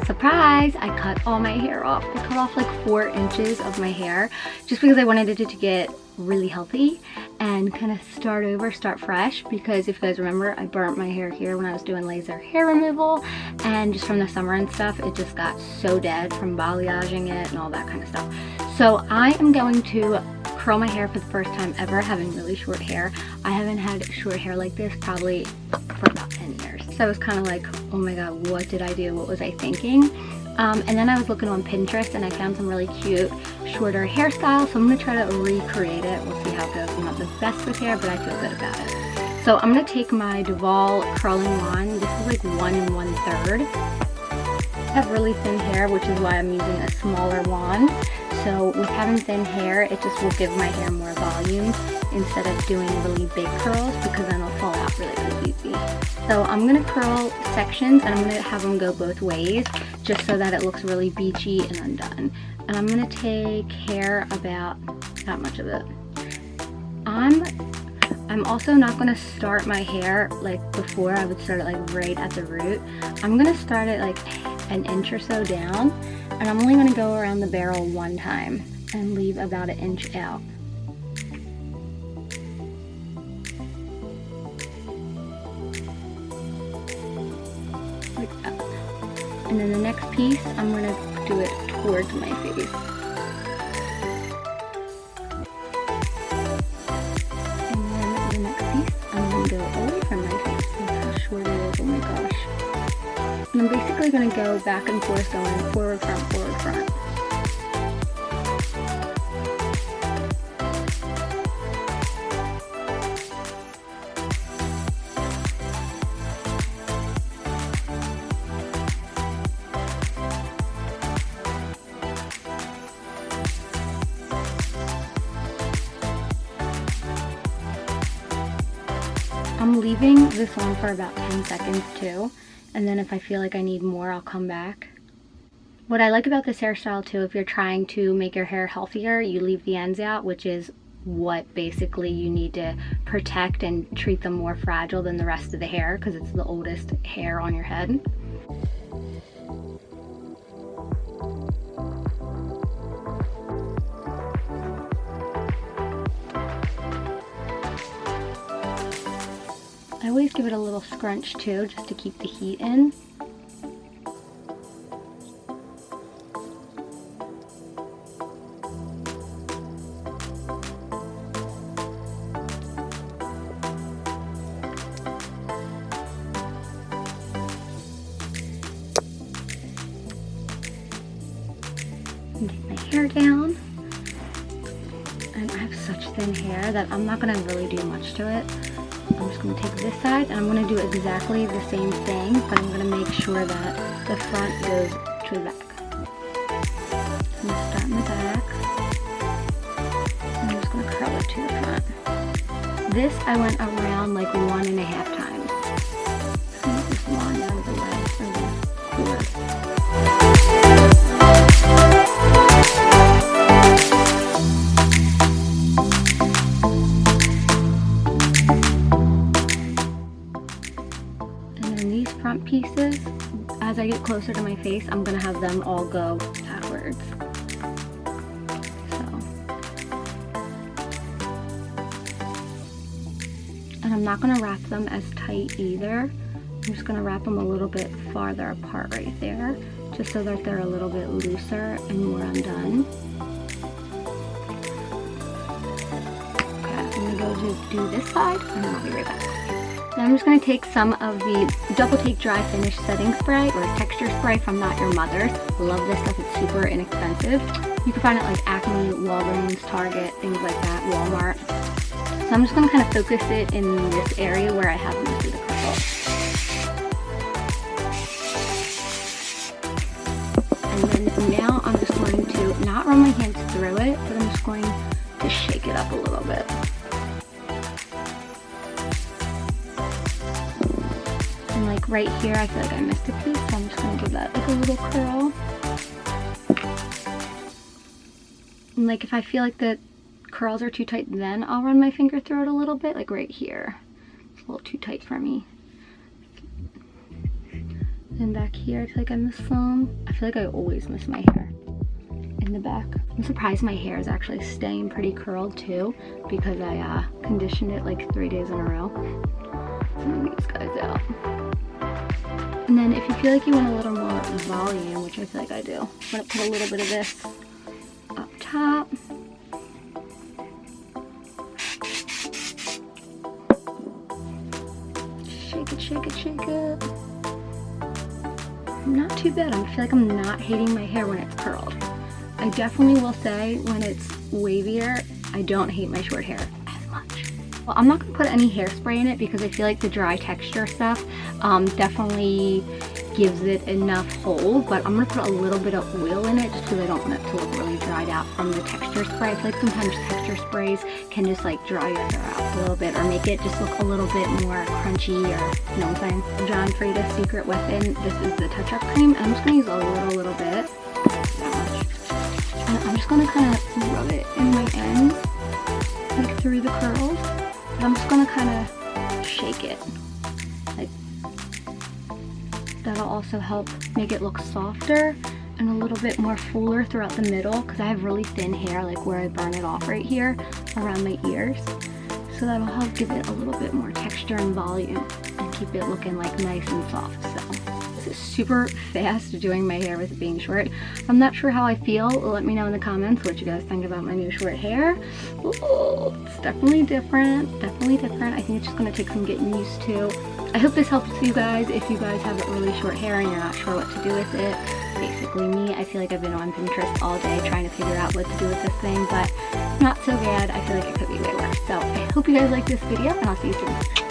surprise, I cut all my hair off. I cut off like 4 inches of my hair just because I wanted it to get really healthy and kind of start fresh, because if you guys remember, I burnt my hair here when I was doing laser hair removal, and just from the summer and stuff, it just got so dead from balayaging it and all that kind of stuff. So I am going to curl my hair for the first time ever, having really short hair. I haven't had short hair like this probably for about 10 years. So I was kind of like, oh my god, what did I do? What was I thinking? And then I was looking on Pinterest and I found some really cute shorter hairstyles, so I'm going to try to recreate it. We'll see how it goes. I'm not the best with hair, but I feel good about it. So I'm going to take my Duval curling wand. This is like 1 1/3. I have really thin hair, which is why I'm using a smaller wand. So with having thin hair, it just will give my hair more volume instead of doing really big curls, because then it'll fall out really easy. So I'm going to curl sections and I'm going to have them go both ways just so that it looks really beachy and undone. And I'm going to take hair about that much of it. I'm also not going to start my hair like before. I would start it like right at the root. I'm going to start it like an inch or so down, and I'm only going to go around the barrel 1 time and leave about 1 inch out. Like that. And then the next piece, I'm going to do it towards my face. And then the next piece, I'm going to go away from my face. Look how short it is, oh my gosh. And I'm basically going to go back and forth, going forward, front, forward, front. I'm leaving this on for about 10 seconds too, and then if I feel like I need more, I'll come back. What I like about this hairstyle too, if you're trying to make your hair healthier, you leave the ends out, which is what basically you need to protect and treat them more fragile than the rest of the hair, because it's the oldest hair on your head. I always give it a little scrunch too, just to keep the heat in. Get my hair down. And I have such thin hair that I'm not going to really do much to it. I'm just going to take this side and I'm going to do exactly the same thing, but I'm going to make sure that the front goes to the back. So I'm going to start in the back. And I'm just going to curl it to the front. This I went around like 1.5 times. Just going to get this wand out of the way, or the cord. Front pieces, as I get closer to my face, I'm gonna have them all go backwards. And I'm not gonna wrap them as tight either. I'm just gonna wrap them a little bit farther apart right there, just so that they're a little bit looser and more undone. Okay, I'm gonna go do this side and then I'll be right back. Now I'm just going to take some of the Double Take Dry Finish Setting Spray or Texture Spray from Not Your Mother's. Love this stuff, it's super inexpensive. You can find it like Acme, Walgreens, Target, things like that, Walmart. So I'm just going to kind of focus it in this area where I have most of the curls. And then now I'm just going to not run my hands through it, but I'm just going to shake it up a little bit. And like right here, I feel like I missed a piece, so I'm just going to give that like a little curl. And like if I feel like the curls are too tight, then I'll run my finger through it a little bit, like right here. It's a little too tight for me. And back here, I feel like I miss some. I feel like I always miss my hair in the back. I'm surprised my hair is actually staying pretty curled too, because I conditioned it like 3 days in a row. Zoom these guys out. And then if you feel like you want a little more volume, which I feel like I do, I'm gonna put a little bit of this up top. Shake it, shake it, shake it. Not too bad. I feel like I'm not hating my hair when it's curled. I definitely will say when it's wavier, I don't hate my short hair as much. Well, I'm not gonna put any hairspray in it because I feel like the dry texture stuff definitely gives it enough hold, but I'm gonna put a little bit of oil in it just because I don't want it to look really dried out from the texture spray. I feel like sometimes texture sprays can just like dry your hair out a little bit or make it just look a little bit more crunchy, or you know what I'm saying? John Frieda's secret weapon, this is the touch-up cream, and I'm just gonna use a little bit, that much. And I'm just gonna kind of rub it in my ends, like through the curls. And I'm just gonna kind of shake it. Like, that'll also help make it look softer and a little bit more fuller throughout the middle, because I have really thin hair, like where I burn it off right here around my ears. So that'll help give it a little bit more texture and volume and keep it looking like nice and soft. So this is super fast doing my hair with it being short. I'm not sure how I feel. Let me know in the comments what you guys think about my new short hair. Ooh, it's definitely different, definitely different. I think it's just gonna take some getting used to. I hope this helps you guys if you guys have really short hair and you're not sure what to do with it. Basically me, I feel like I've been on Pinterest all day trying to figure out what to do with this thing, but not so bad. I feel like it could be way worse. So I hope you guys like this video, and I'll see you soon.